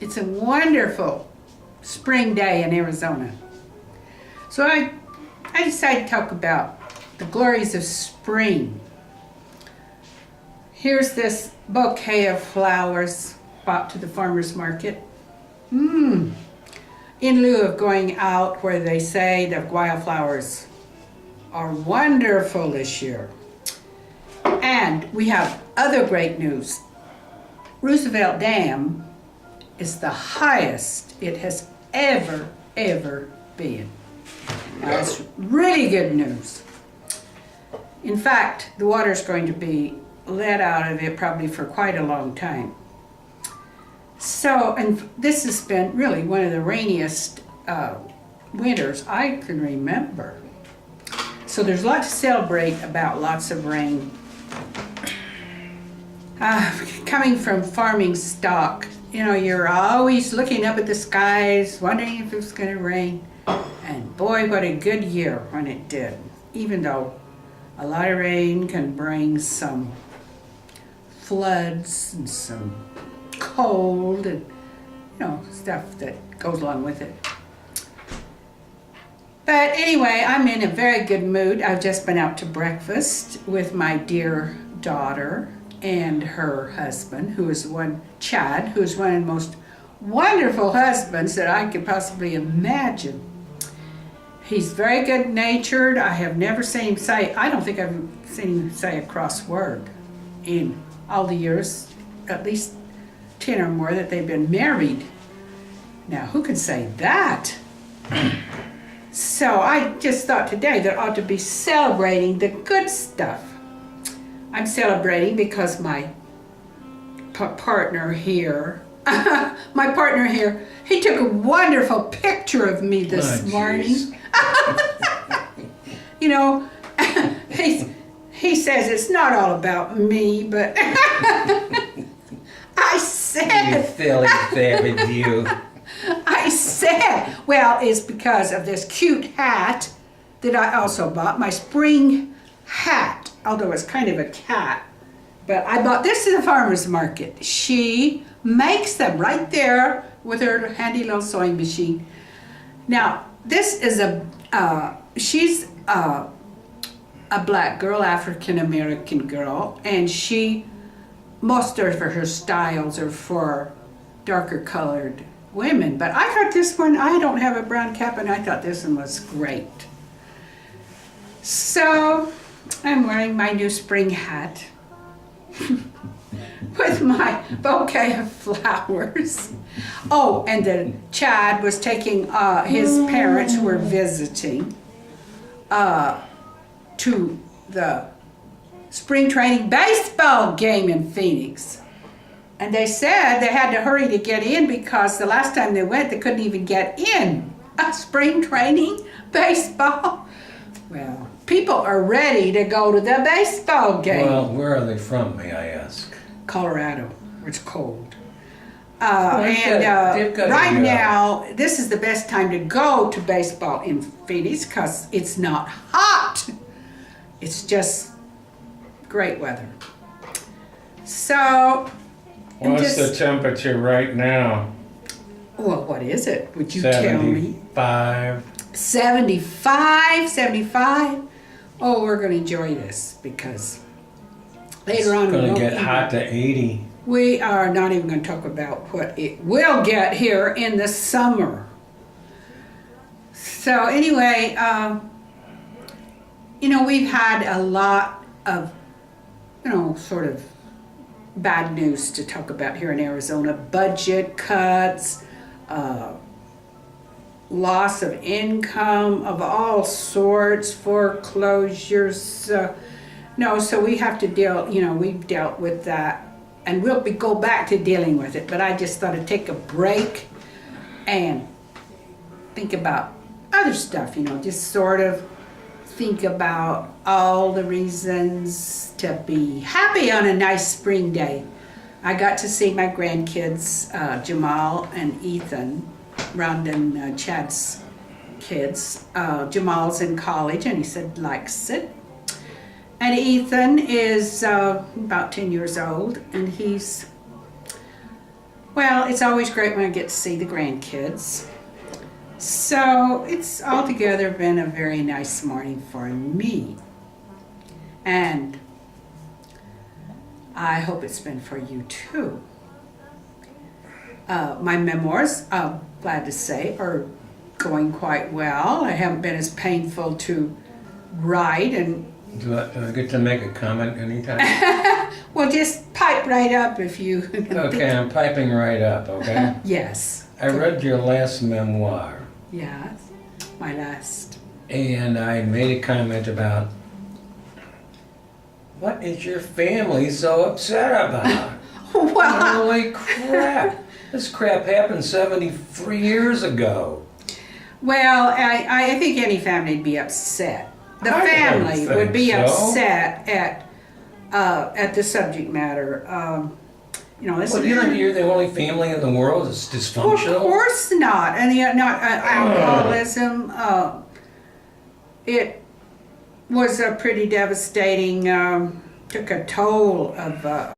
It's a wonderful spring day in Arizona. So I decided to talk about the glories of spring. Here's this bouquet of flowers bought to the farmer's market. In lieu of going out where they say the wildflowers are wonderful this year. And we have other great news. Roosevelt Dam is the highest it has ever been. That's really good news. In fact, the water's going to be let out of it probably for quite a long time. So, and this has been really one of the rainiest winters I can remember. So there's a lot to celebrate about lots of rain. Coming from farming stock, you know, you're always looking up at the skies, wondering if it's going to rain. And boy, what a good year when it did. Even though a lot of rain can bring some floods and some cold and, you know, stuff that goes along with it. But anyway, I'm in a very good mood. I've just been out to breakfast with my dear daughter and her husband, Chad, who is one of the most wonderful husbands that I could possibly imagine. He's very good-natured. I have never seen him say, I don't think I've seen him say a cross word in all the years, at least 10 or more that they've been married. Now, who can say that? So I just thought today that I ought to be celebrating the good stuff. I'm celebrating because my partner here, he took a wonderful picture of me this morning. You know, he says it's not all about me, but I said... You silly savage, you. I said, well, it's because of this cute hat that I also bought, my spring hat, although it's kind of a cat. But I bought this at the farmer's market. She makes them right there with her handy little sewing machine. Now, this is she's a black girl, African-American girl, and most of her styles are for darker colored women. But I thought this one, I don't have a brown cap, and I thought this one was great. So I'm wearing my new spring hat with my bouquet of flowers. Oh, and then Chad was taking his parents who were visiting to the spring training baseball game in Phoenix. And they said they had to hurry to get in because the last time they went, they couldn't even get in. Spring training baseball. Well, people are ready to go to the baseball game. Well, where are they from, may I ask? Colorado, where it's cold. They've got Right now, this is the best time to go to baseball in Phoenix because it's not hot. It's just great weather. So... What's the temperature right now? Well, what is it? Would you tell me? 75. Oh, we're going to enjoy this because later on it's going to get hot to 80. We are not even going to talk about what it will get here in the summer. So anyway, you know, we've had a lot of, you know, sort of bad news to talk about here in Arizona. Budget cuts, loss of income of all sorts, foreclosures. So we have to deal, you know, we've dealt with that and we'll go back to dealing with it. But I just thought I'd take a break and think about other stuff, you know, just sort of think about all the reasons to be happy on a nice spring day. I got to see my grandkids, Jamal and Ethan, Rhonda and Chad's kids. Jamal's in college and he said likes it. And Ethan is about 10 years old and he's Well, it's always great when I get to see the grandkids. So it's altogether been a very nice morning for me. And I hope it's been for you too. My memoirs, I'm glad to say, are going quite well. I haven't been as painful to write and Do I get to make a comment anytime? well, just pipe right up if you. Okay, I'm piping right up, okay? Yes. I read your last memoir, Yes. My last. and I made a comment about, what is your family so upset about? Well, Holy crap! This crap happened 73 years ago. well, I think any family would be upset. The I don't family would be think so. upset at the subject matter. This Well, do you think you're the only family in the world that's Well, dysfunctional? of course not. And not alcoholism. It was a pretty devastating. Took a toll of